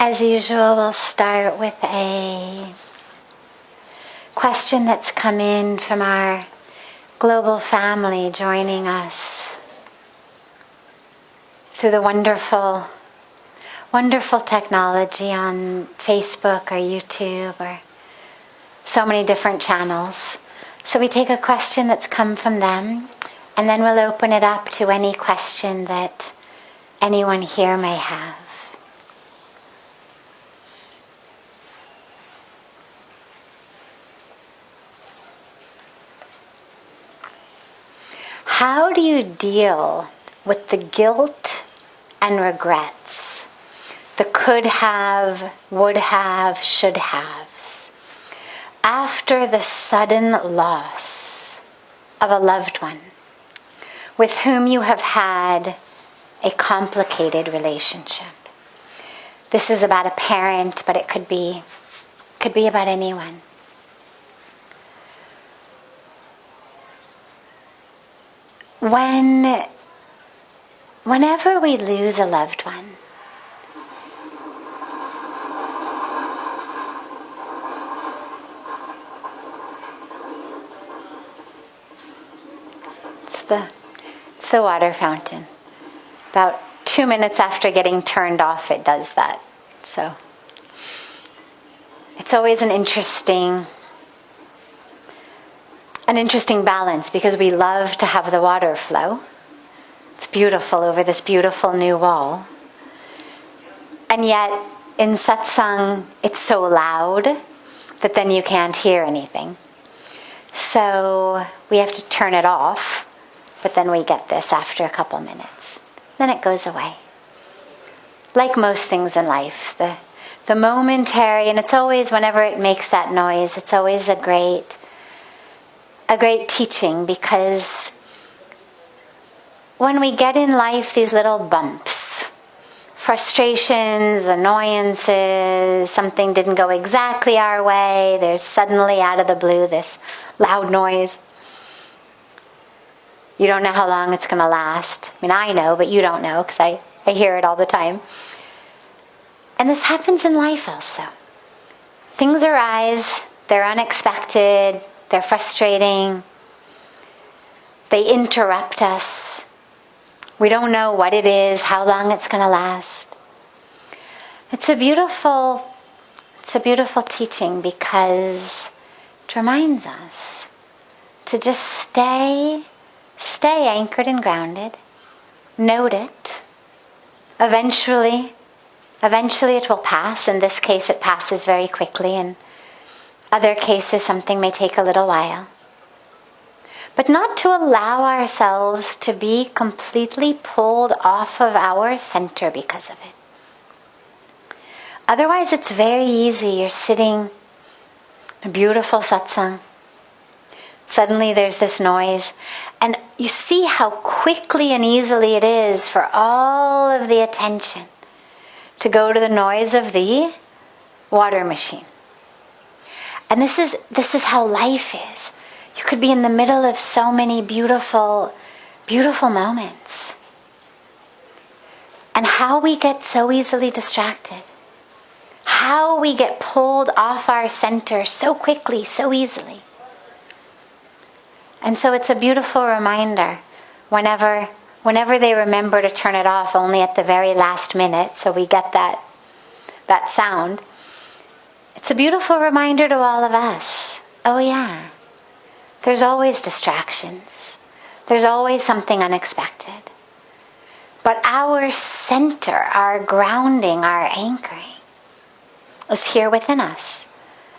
As usual, we'll start with a question that's come in from our global family joining us through the wonderful technology on Facebook or YouTube or so many different channels. So we take a question that's come from them, and then we'll open it up to any question that anyone here may have. How do you deal with the guilt and regrets, the could have, would have, should haves, after the sudden loss of a loved one with whom you have had a complicated relationship? This is about a parent, but it could be about anyone. Whenever we lose a loved one, it's the water fountain. About 2 minutes after getting turned off, it does that. So it's always an interesting balance, because we love to have the water flow. It's beautiful over this beautiful new wall. And yet, in satsang, it's so loud that then you can't hear anything. So we have to turn it off, but then we get this after a couple minutes. Then it goes away. Like most things in life, the momentary, and it's always, whenever it makes that noise, it's always a great teaching, because when we get in life these little bumps, frustrations, annoyances, something didn't go exactly our way, there's suddenly out of the blue this loud noise. You don't know how long it's going to last. I mean, I know, but you don't know, because I hear it all the time. And this happens in life also. Things arise, they're unexpected, they're frustrating, they interrupt us. We don't know what it is, how long it's going to last. It's a beautiful teaching, because it reminds us to just stay anchored and grounded, note it. Eventually it will pass. In this case, it passes very quickly, and other cases, something may take a little while. But not to allow ourselves to be completely pulled off of our center because of it. Otherwise, it's very easy. You're sitting in a beautiful satsang. Suddenly there's this noise, and you see how quickly and easily it is for all of the attention to go to the noise of the water machine. And this is how life is. You could be in the middle of so many beautiful, beautiful moments. And how we get so easily distracted. How we get pulled off our center so quickly, so easily. And so it's a beautiful reminder whenever they remember to turn it off only at the very last minute, so we get that sound. It's a beautiful reminder to all of us. Oh yeah, there's always distractions. There's always something unexpected. But our center, our grounding, our anchoring is here within us.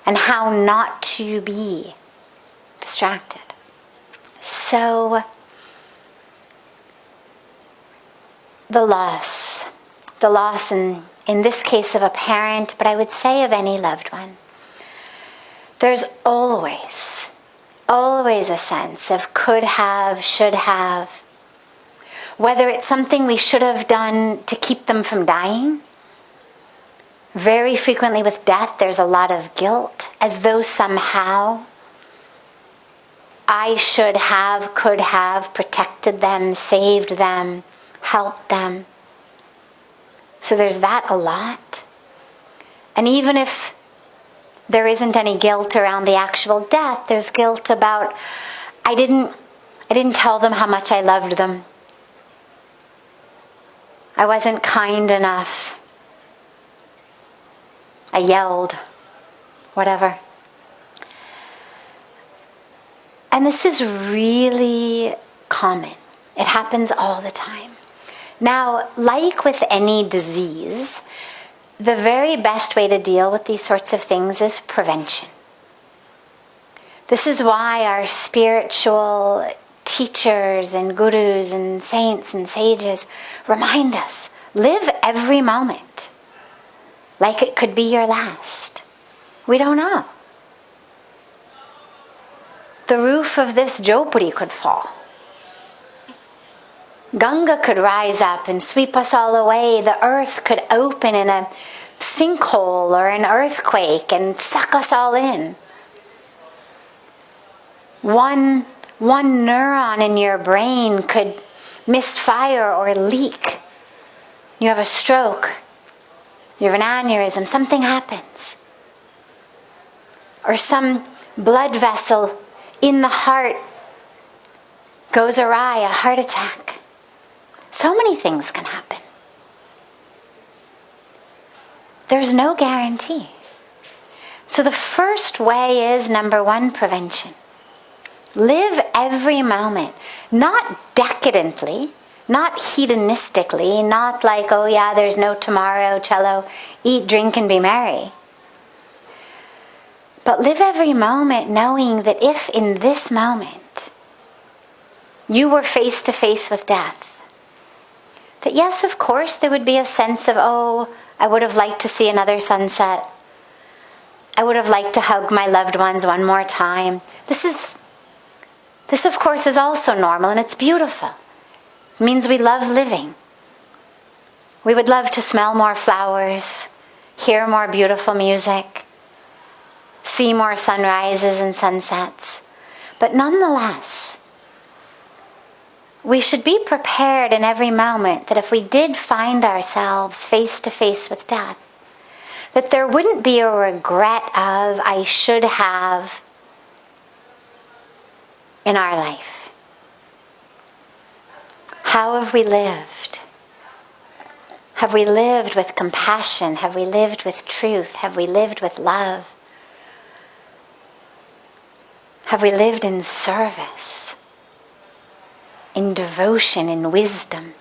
And how not to be distracted. So, the loss in this case of a parent, but I would say of any loved one. There's always a sense of could have, should have. Whether it's something we should have done to keep them from dying. Very frequently with death, there's a lot of guilt, as though somehow I should have, could have protected them, saved them, helped them. So there's that a lot. And even if there isn't any guilt around the actual death, there's guilt about, I didn't tell them how much I loved them. I wasn't kind enough. I yelled, whatever. And this is really common. It happens all the time. Now, like with any disease, the very best way to deal with these sorts of things is prevention. This is why our spiritual teachers and gurus and saints and sages remind us, live every moment like it could be your last. We don't know. The roof of this jhopadi could fall. Ganga could rise up and sweep us all away. The earth could open in a sinkhole or an earthquake and suck us all in. One neuron in your brain could misfire or leak. You have a stroke. You have an aneurysm. Something happens. Or some blood vessel in the heart goes awry, a heart attack. So many things can happen. There's no guarantee. So the first way is, number one, prevention. Live every moment, not decadently, not hedonistically, not like, oh yeah, there's no tomorrow, cello, eat, drink, and be merry. But live every moment knowing that if in this moment you were face to face with death, that yes, of course, there would be a sense of, oh, I would have liked to see another sunset. I would have liked to hug my loved ones one more time. This, of course, is also normal, and it's beautiful. It means we love living. We would love to smell more flowers, hear more beautiful music, see more sunrises and sunsets. But nonetheless, we should be prepared in every moment that if we did find ourselves face to face with death, that there wouldn't be a regret of, I should have, in our life. How have we lived? Have we lived with compassion? Have we lived with truth? Have we lived with love? Have we lived in service, in devotion, in wisdom?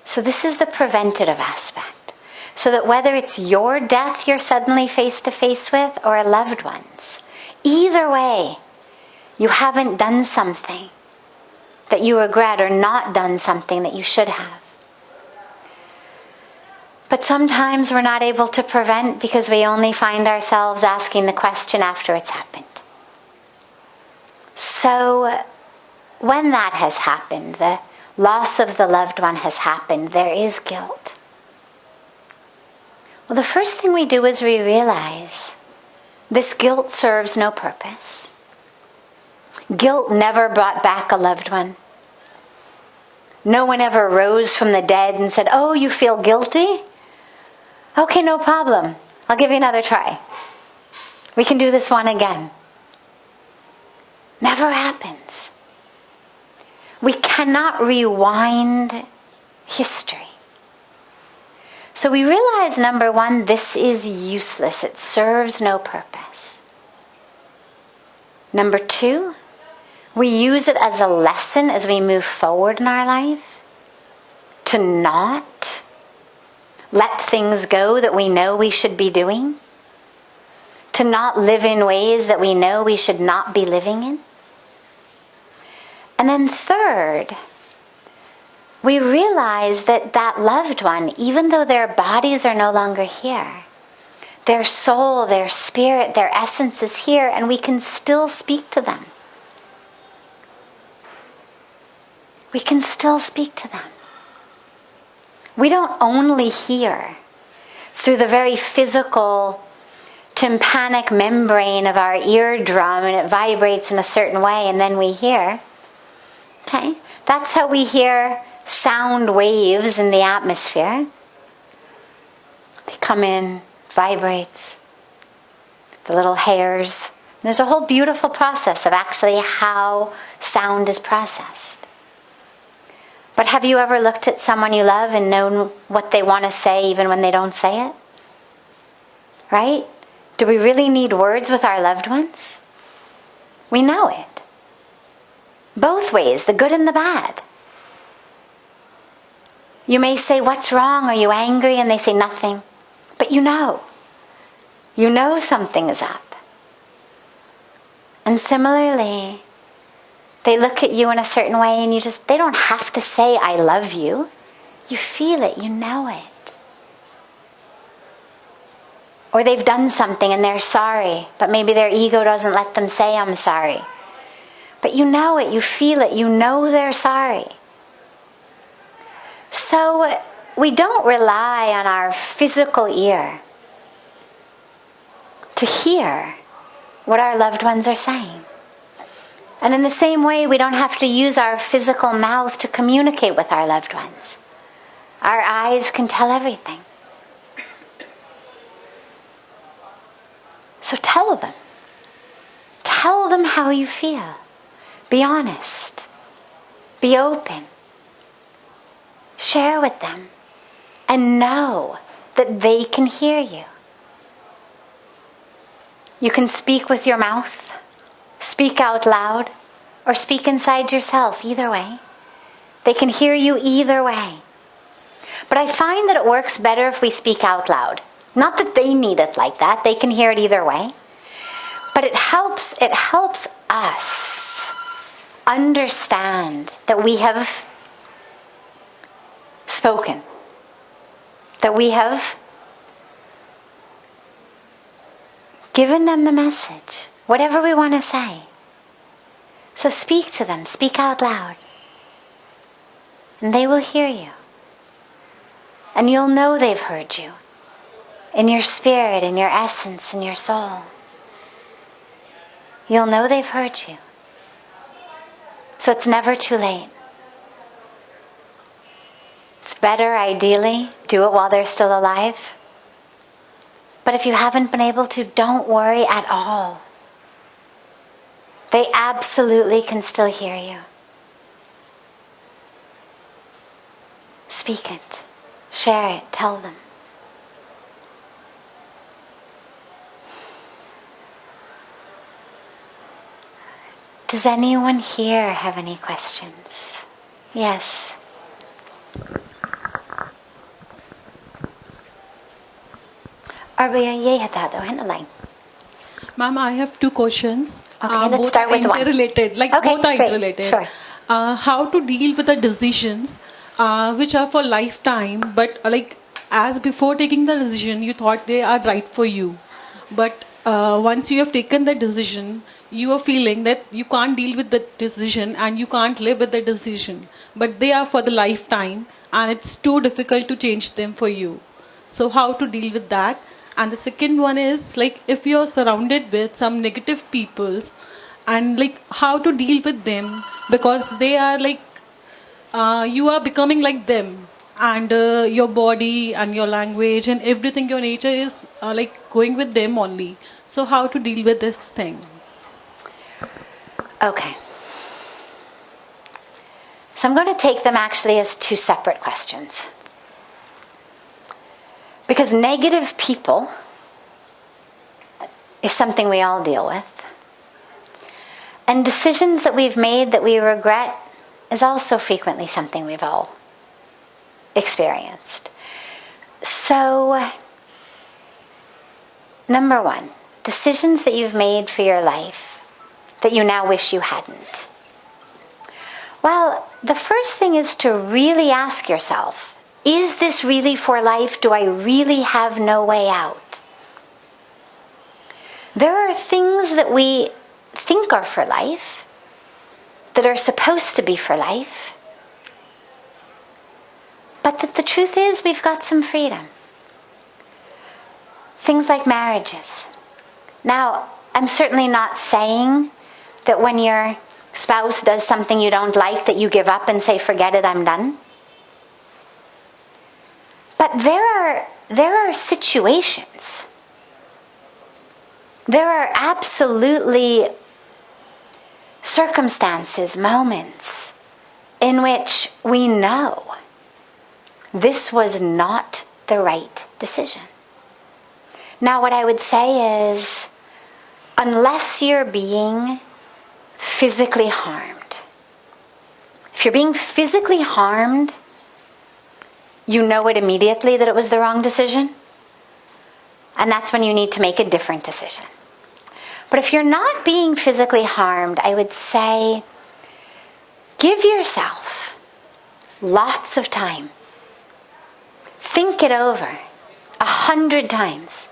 So this is the preventative aspect. So that whether it's your death you're suddenly face to face with or a loved one's, either way, you haven't done something that you regret or not done something that you should have. But sometimes we're not able to prevent because we only find ourselves asking the question after it's happened. So when that has happened, the loss of the loved one has happened, there is guilt. Well, the first thing we do is we realize this guilt serves no purpose. Guilt never brought back a loved one. No one ever rose from the dead and said, oh, you feel guilty? Okay, no problem. I'll give you another try. We can do this one again. Never happens. We cannot rewind history. So we realize, number one, this is useless. It serves no purpose. Number two, we use it as a lesson as we move forward in our life to not let things go that we know we should be doing, to not live in ways that we know we should not be living in. And then third, we realize that that loved one, even though their bodies are no longer here, their soul, their spirit, their essence is here, and we can still speak to them. We can still speak to them. We don't only hear through the very physical tympanic membrane of our eardrum and it vibrates in a certain way and then we hear. Okay? That's how we hear sound waves in the atmosphere. They come in, vibrates, the little hairs. There's a whole beautiful process of actually how sound is processed. But have you ever looked at someone you love and known what they want to say even when they don't say it? Right? Do we really need words with our loved ones? We know it. Both ways, the good and the bad. You may say, "What's wrong? Are you angry?" And they say, "Nothing." But you know. You know something is up. And similarly, they look at you in a certain way and they don't have to say, "I love you." You feel it, you know it. Or they've done something and they're sorry, but maybe their ego doesn't let them say, "I'm sorry." But you know it, you feel it, you know they're sorry. So we don't rely on our physical ear to hear what our loved ones are saying. And in the same way, we don't have to use our physical mouth to communicate with our loved ones. Our eyes can tell everything. So tell them. Tell them how you feel. Be honest. Be open. Share with them. And know that they can hear you. You can speak with your mouth, speak out loud, or speak inside yourself, either way. They can hear you either way. But I find that it works better if we speak out loud. Not that they need it like that, they can hear it either way. But it helps us understand that we have spoken, that we have given them the message, whatever we want to say. So speak to them, speak out loud, and they will hear you. And you'll know they've heard you in your spirit, in your essence, in your soul. You'll know they've heard you. So it's never too late. It's better, ideally, do it while they're still alive. But if you haven't been able to, don't worry at all. They absolutely can still hear you. Speak it. Share it. Tell them. Does anyone here have any questions? Yes. Ma'am, I have two questions. Okay, let's start with one. Interrelated, okay, both are great. interrelated. Sure. How to deal with the decisions which are for lifetime, but as before taking the decision, you thought they are right for you. But once you have taken the decision, you are feeling that you can't deal with the decision and you can't live with the decision. But they are for the lifetime and it's too difficult to change them for you. So how to deal with that? And the second one is if you're surrounded with some negative peoples and how to deal with them, because they are you are becoming like them, and your body and your language and everything, your nature is going with them only. So how to deal with this thing? Okay. So I'm going to take them actually as two separate questions. Because negative people is something we all deal with. And decisions that we've made that we regret is also frequently something we've all experienced. So, number one, decisions that you've made for your life that you now wish you hadn't. Well, the first thing is to really ask yourself, is this really for life? Do I really have no way out? There are things that we think are for life, that are supposed to be for life, but that the truth is we've got some freedom. Things like marriages. Now, I'm certainly not saying that when your spouse does something you don't like that you give up and say, "Forget it, I'm done." But there are situations. There are absolutely circumstances, moments in which we know this was not the right decision. Now, what I would say is, unless you're being physically harmed, if you're being physically harmed, you know it immediately that it was the wrong decision. And that's when you need to make a different decision. But if you're not being physically harmed, I would say, give yourself lots of time. Think it over 100 times.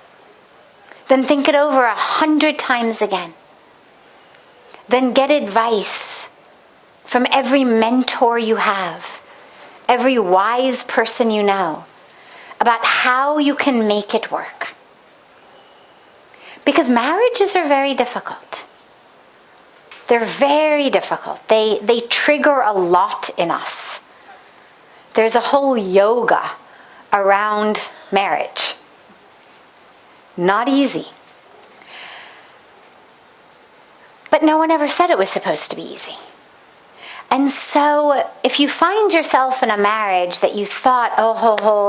Then think it over 100 times again. Then get advice from every mentor you have, every wise person you know, about how you can make it work. Because marriages are very difficult. They're very difficult. They trigger a lot in us. There's a whole yoga around marriage. Not easy. But no one ever said it was supposed to be easy. And so if you find yourself in a marriage that you thought,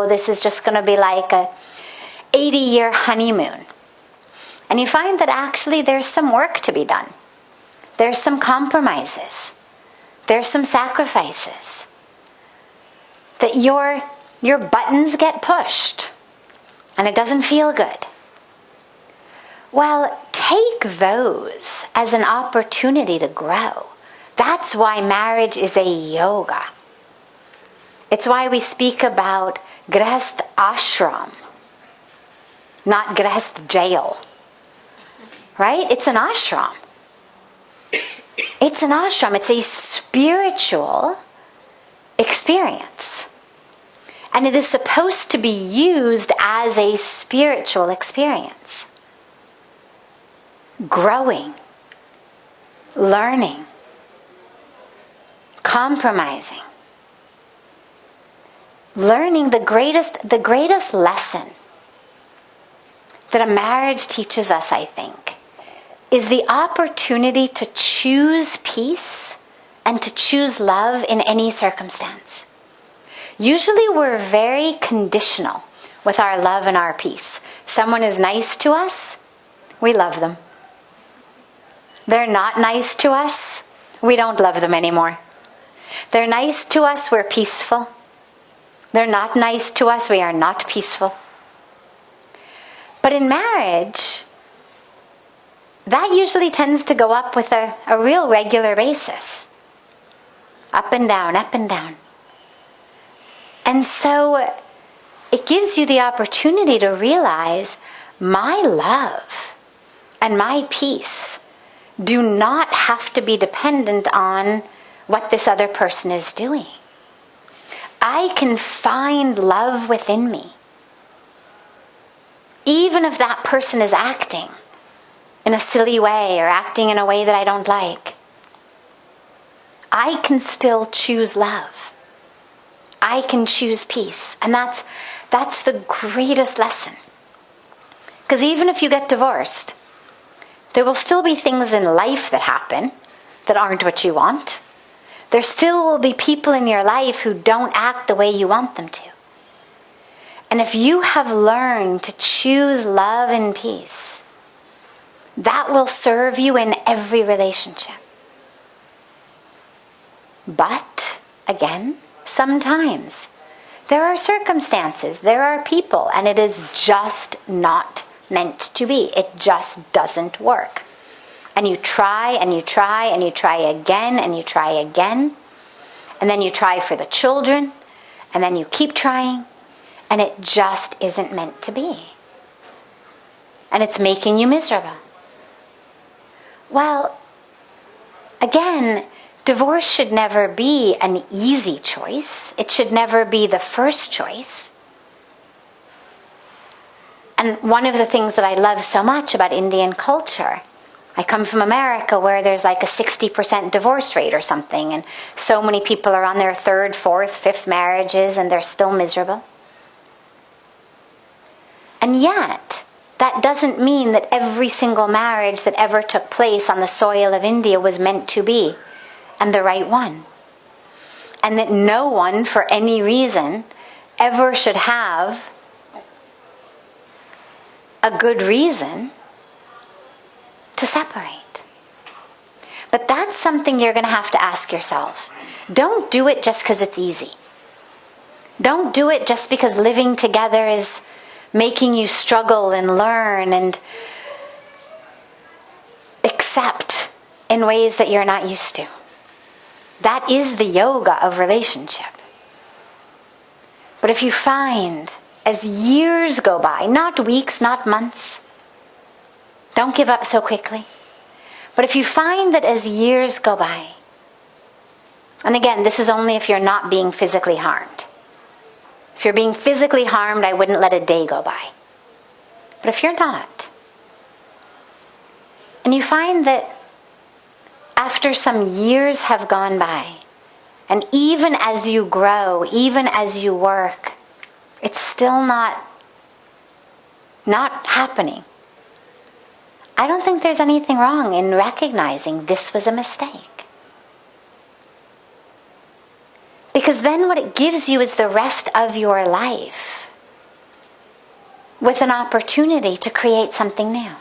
this is just going to be like a 80-year honeymoon, and you find that actually there's some work to be done. There's some compromises. There's some sacrifices. That your buttons get pushed and it doesn't feel good. Well, take those as an opportunity to grow. That's why marriage is a yoga. It's why we speak about grihast ashram, not grihast jail. Right? It's an ashram. It's an ashram. It's a spiritual experience. And it is supposed to be used as a spiritual experience. Growing, learning, compromising, learning the greatest lesson that a marriage teaches us, I think, is the opportunity to choose peace and to choose love in any circumstance. Usually we're very conditional with our love and our peace. Someone is nice to us, we love them. They're not nice to us, we don't love them anymore. They're nice to us, we're peaceful. They're not nice to us, we are not peaceful. But in marriage, that usually tends to go up with a real regular basis. Up and down, up and down. And so it gives you the opportunity to realize my love and my peace do not have to be dependent on what this other person is doing. I can find love within me. Even if that person is acting in a silly way or acting in a way that I don't like, I can still choose love. I can choose peace. And that's the greatest lesson. Because even if you get divorced, there will still be things in life that happen that aren't what you want. There still will be people in your life who don't act the way you want them to. And if you have learned to choose love and peace, that will serve you in every relationship. But, again, sometimes there are circumstances, there are people, and it is just not meant to be. It just doesn't work. And you try and you try and you try again and you try again. And then you try for the children. And then you keep trying. And it just isn't meant to be. And it's making you miserable. Well, again, divorce should never be an easy choice. It should never be the first choice. And one of the things that I love so much about Indian culture, I come from America where there's like a 60% divorce rate or something, and so many people are on their third, fourth, fifth marriages and they're still miserable. And yet, that doesn't mean that every single marriage that ever took place on the soil of India was meant to be, and the right one. And that no one, for any reason, ever should have a good reason to separate. But that's something you're going to have to ask yourself. Don't do it just because it's easy. Don't do it just because living together is making you struggle and learn and accept in ways that you're not used to. That is the yoga of relationship. But if you find, as years go by, not weeks, not months, don't give up so quickly. But if you find that as years go by, and again, this is only if you're not being physically harmed. If you're being physically harmed, I wouldn't let a day go by. But if you're not, and you find that after some years have gone by, and even as you grow, even as you work, it's still not happening. I don't think there's anything wrong in recognizing this was a mistake. Because then what it gives you is the rest of your life with an opportunity to create something new.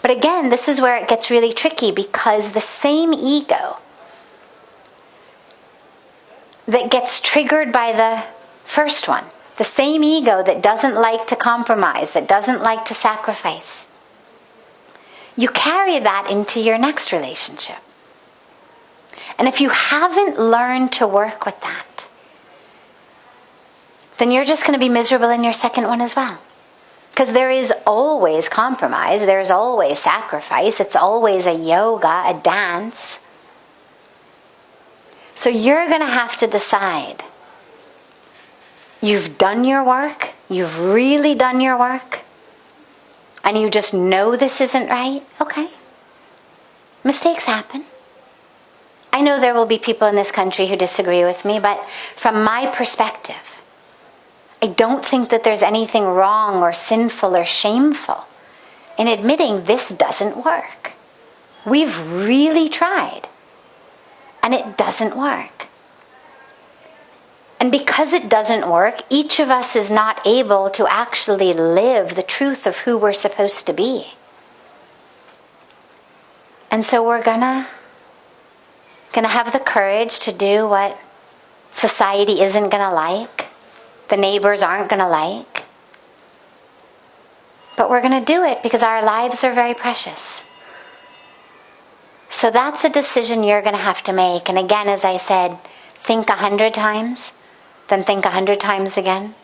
But again, this is where it gets really tricky, because the same ego that gets triggered by the first one, the same ego that doesn't like to compromise, that doesn't like to sacrifice, you carry that into your next relationship. And if you haven't learned to work with that, then you're just going to be miserable in your second one as well. Because there is always compromise, there's always sacrifice, it's always a yoga, a dance. So you're going to have to decide. You've done your work, you've really done your work, and you just know this isn't right. Okay. Mistakes happen. I know there will be people in this country who disagree with me, but from my perspective, I don't think that there's anything wrong or sinful or shameful in admitting this doesn't work. We've really tried, and it doesn't work. And because it doesn't work, each of us is not able to actually live the truth of who we're supposed to be. And so we're gonna have the courage to do what society isn't gonna like, the neighbors aren't gonna like. But we're gonna do it because our lives are very precious. So that's a decision you're gonna have to make. And again, as I said, think 100 times, then think 100 times again.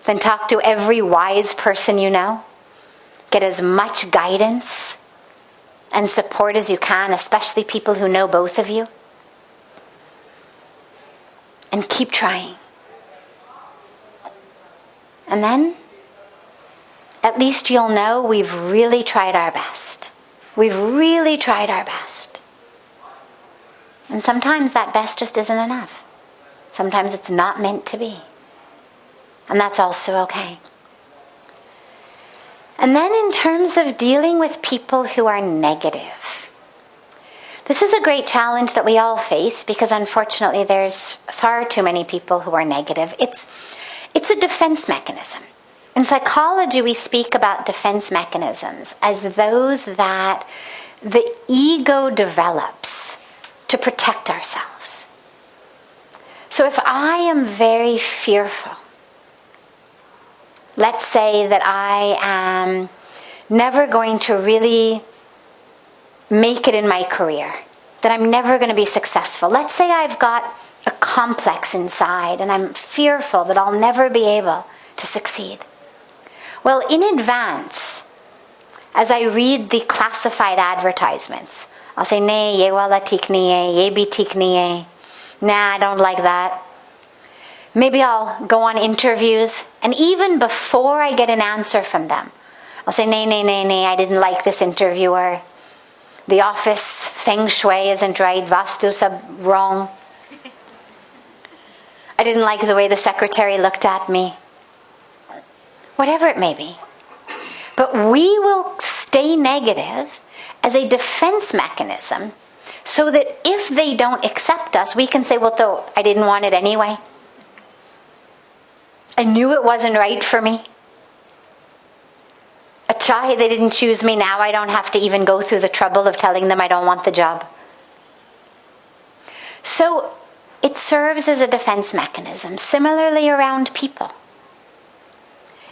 Then talk to every wise person you know. Get as much guidance and support as you can, especially people who know both of you. And keep trying. And then, at least you'll know we've really tried our best. We've really tried our best. And sometimes that best just isn't enough. Sometimes it's not meant to be. And that's also okay. And then in terms of dealing with people who are negative, this is a great challenge that we all face, because unfortunately there's far too many people who are negative. It's a defense mechanism. In psychology, we speak about defense mechanisms as those that the ego develops to protect ourselves. So if I am very fearful, let's say that I am never going to really make it in my career, that I'm never going to be successful. Let's say I've got a complex inside and I'm fearful that I'll never be able to succeed. Well, in advance, as I read the classified advertisements, I'll say, "Nee, ye wala tik nahi hai, ye bhi tik nahi hai. Nah, I don't like that." Maybe I'll go on interviews, and even before I get an answer from them, I'll say, "Nee, I didn't like this interviewer. The office feng shui isn't right, vastu sab wrong. I didn't like the way the secretary looked at me." whatever it may be. But we will stay negative as a defense mechanism so that if they don't accept us, we can say, well, though I didn't want it anyway. I knew it wasn't right for me. A try, they didn't choose me. Now I don't have to even go through the trouble of telling them I don't want the job. So it serves as a defense mechanism. Similarly around people.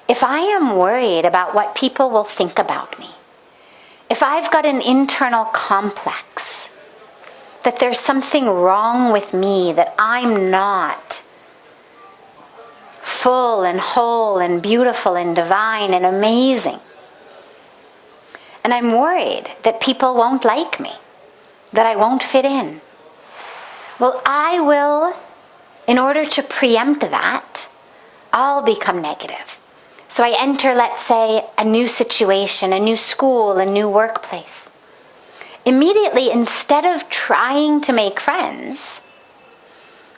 If I am worried about what people will think about me, if I've got an internal complex that there's something wrong with me, that I'm not full and whole and beautiful and divine and amazing, and I'm worried that people won't like me, that I won't fit in, well, I will, in order to preempt that, I'll become negative. So I enter, let's say, a new situation, a new school, a new workplace. Immediately, instead of trying to make friends,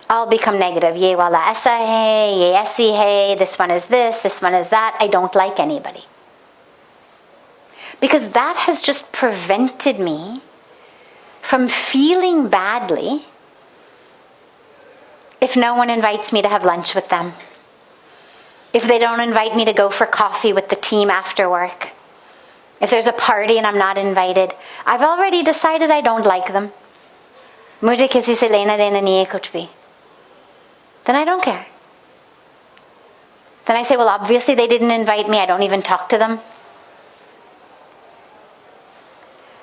I'll become negative. Ye wala aisa hai, ye aisi hai, this one is this one is that. I don't like anybody. Because that has just prevented me from feeling badly if no one invites me to have lunch with them. If they don't invite me to go for coffee with the team after work. If there's a party and I'm not invited. I've already decided I don't like them. Mujhe kisi se lena dena nahi hai kuch bhi. Then I don't care. Then I say, well, obviously they didn't invite me. I don't even talk to them.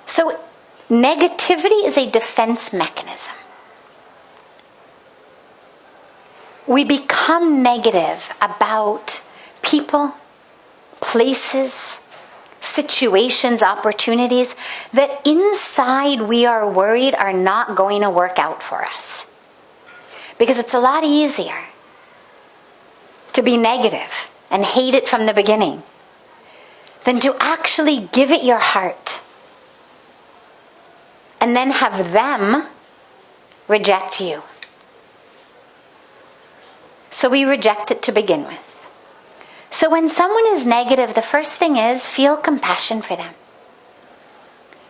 So negativity is a defense mechanism. We become negative about people, places, situations, opportunities that inside we are worried are not going to work out for us. Because it's a lot easier to be negative and hate it from the beginning than to actually give it your heart and then have them reject you. So we reject it to begin with. So when someone is negative, the first thing is feel compassion for them.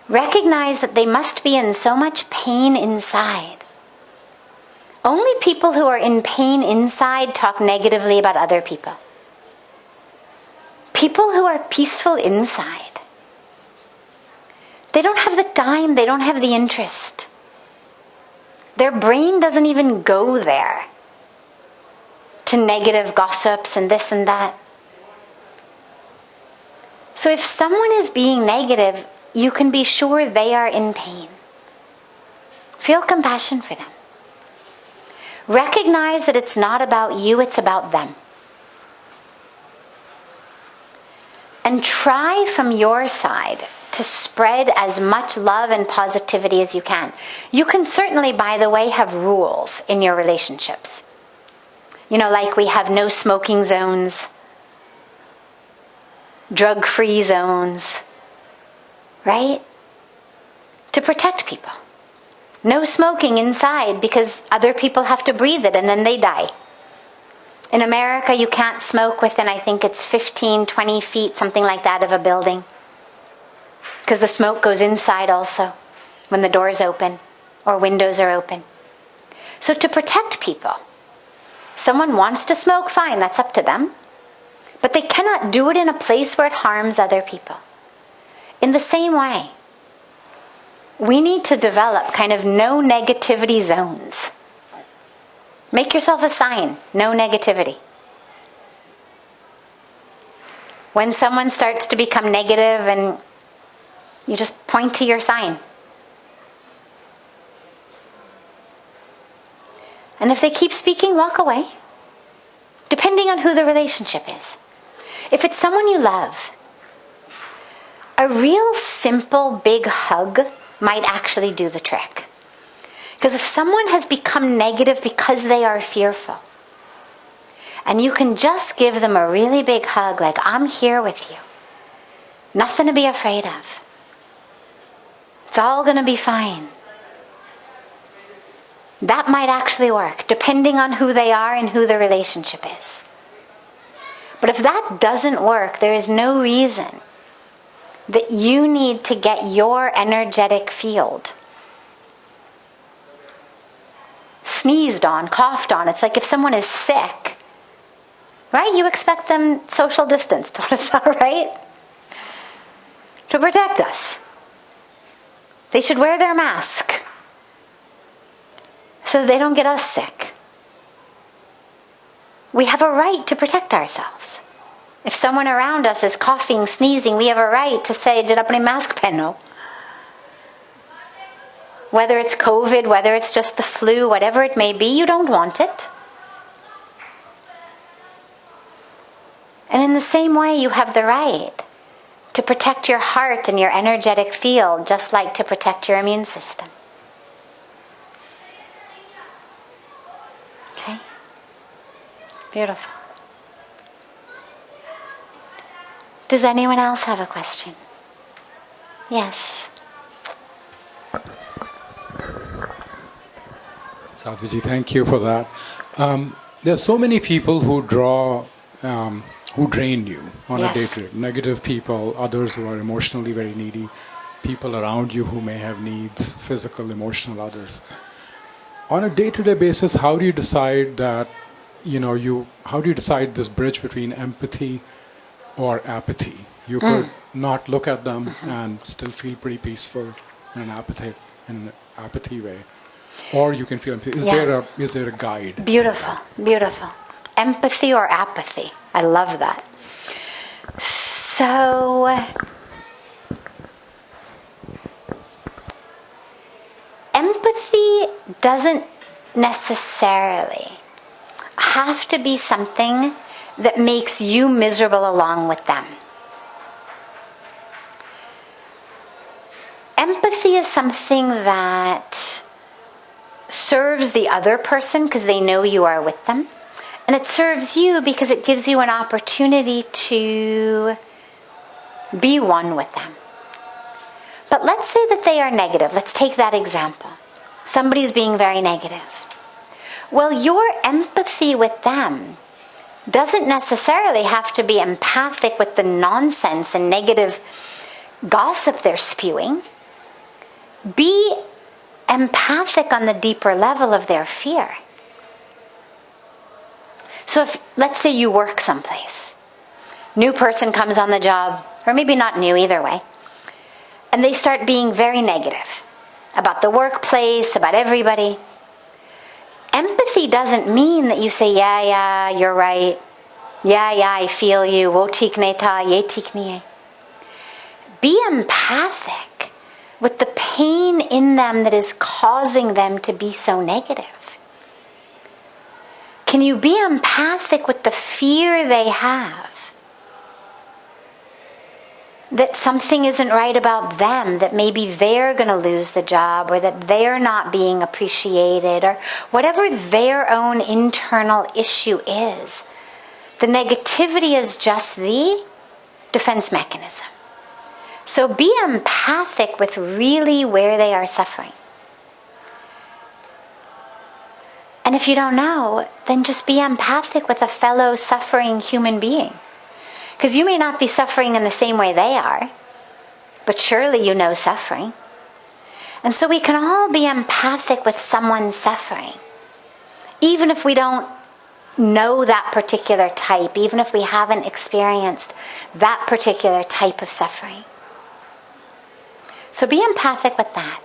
Recognize that they must be in so much pain inside. Only people who are in pain inside talk negatively about other people. People who are peaceful inside, they don't have the time, they don't have the interest. Their brain doesn't even go there to negative gossips and this and that. So if someone is being negative, you can be sure they are in pain. Feel compassion for them. Recognize that it's not about you, it's about them. And try from your side to spread as much love and positivity as you can. You can certainly, by the way, have rules in your relationships. You know, like we have no smoking zones, drug-free zones, right? To protect people. No smoking inside because other people have to breathe it and then they die. In America, you can't smoke within, I think it's 15, 20 feet, something like that, of a building. Because the smoke goes inside also when the doors open or windows are open. So to protect people, someone wants to smoke, fine, that's up to them. But they cannot do it in a place where it harms other people. In the same way, we need to develop kind of no negativity zones. Make yourself a sign, no negativity. When someone starts to become negative, and you just point to your sign. And if they keep speaking, walk away. Depending on who the relationship is. If it's someone you love, a real simple big hug might actually do the trick. Because if someone has become negative because they are fearful, and you can just give them a really big hug, like, I'm here with you. Nothing to be afraid of. It's all going to be fine. That might actually work, depending on who they are and who the relationship is. But if that doesn't work, there is no reason that you need to get your energetic field sneezed on, coughed on. It's like if someone is sick, right? You expect them social distanced, right? To protect us. They should wear their mask so they don't get us sick. We have a right to protect ourselves. If someone around us is coughing, sneezing, we have a right to say, "Jera apne mask pehno." Whether it's COVID, whether it's just the flu, whatever it may be, you don't want it. And in the same way, you have the right to protect your heart and your energetic field, just like to protect your immune system. Okay? Beautiful. Does anyone else have a question? Yes. Sadhviji, thank you for that. There are so many people who who drain you on a day-to-day. Negative people, others who are emotionally very needy, people around you who may have needs, physical, emotional, others. On a day-to-day basis, how do you decide that, how do you decide this bridge between empathy or apathy? You could not look at them and still feel pretty peaceful in an apathy way. Or you can feel empathy. Is there a guide? Beautiful, beautiful. Empathy or apathy. I love that. So, empathy doesn't necessarily have to be something that makes you miserable along with them. Empathy is something that serves the other person because they know you are with them. And it serves you because it gives you an opportunity to be one with them. But let's say that they are negative. Let's take that example. Somebody's being very negative. Well, your empathy with them doesn't necessarily have to be empathic with the nonsense and negative gossip they're spewing. Be empathic on the deeper level of their fear. So if, let's say you work someplace, new person comes on the job, or maybe not new, either way, and they start being very negative about the workplace, about everybody. Empathy doesn't mean that you say, yeah, you're right. Yeah, I feel you. Wo theek nahi tha, ye theek nahi hai. Be empathic with the pain in them that is causing them to be so negative. Can you be empathic with the fear they have that something isn't right about them, that maybe they're going to lose the job, or that they're not being appreciated, or whatever their own internal issue is? The negativity is just the defense mechanism. So be empathic with really where they are suffering. And if you don't know, then just be empathic with a fellow suffering human being. Because you may not be suffering in the same way they are, but surely you know suffering. And so we can all be empathic with someone's suffering, even if we don't know that particular type, even if we haven't experienced that particular type of suffering. So be empathic with that.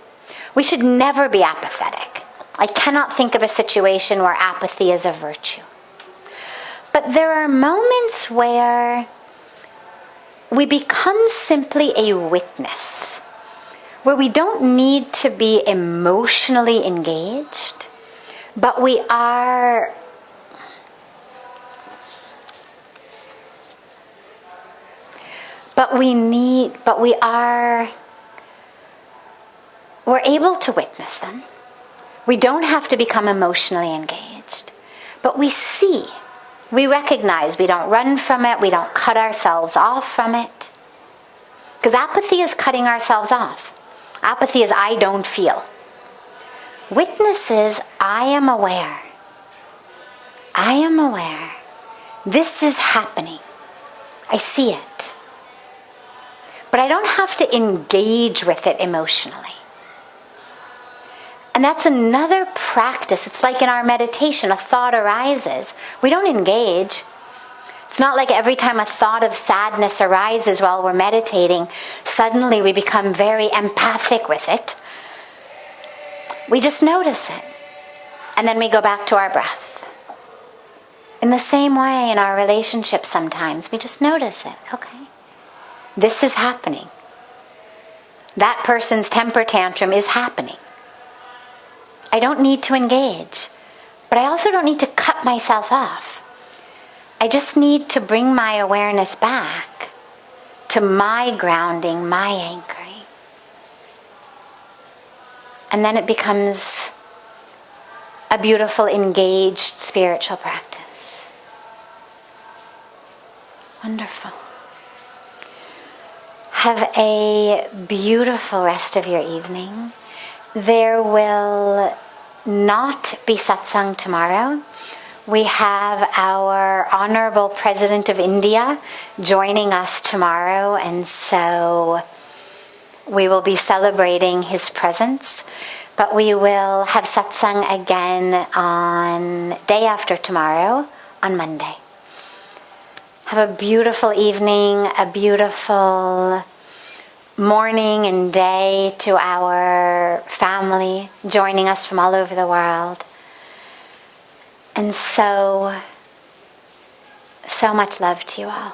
We should never be apathetic. I cannot think of a situation where apathy is a virtue. But there are moments where we become simply a witness, where we don't need to be emotionally engaged, but we are we're able to witness them. We don't have to become emotionally engaged, but we see, we recognize, we don't run from it, we don't cut ourselves off from it. Because apathy is cutting ourselves off. Apathy is I don't feel. Witness is I am aware. I am aware. This is happening. I see it. But I don't have to engage with it emotionally. And that's another practice. It's like in our meditation, a thought arises. We don't engage. It's not like every time a thought of sadness arises while we're meditating, suddenly we become very empathic with it. We just notice it. And then we go back to our breath. In the same way in our relationships sometimes, we just notice it. Okay. This is happening. That person's temper tantrum is happening. I don't need to engage, but I also don't need to cut myself off. I just need to bring my awareness back to my grounding, my anchoring. And then it becomes a beautiful, engaged spiritual practice. Wonderful. Have a beautiful rest of your evening. There will not be satsang tomorrow. We have our Honorable President of India joining us tomorrow, and so we will be celebrating his presence. But we will have satsang again on day after tomorrow, on Monday. Have a beautiful evening, a beautiful morning and day to our family joining us from all over the world. And so much love to you all.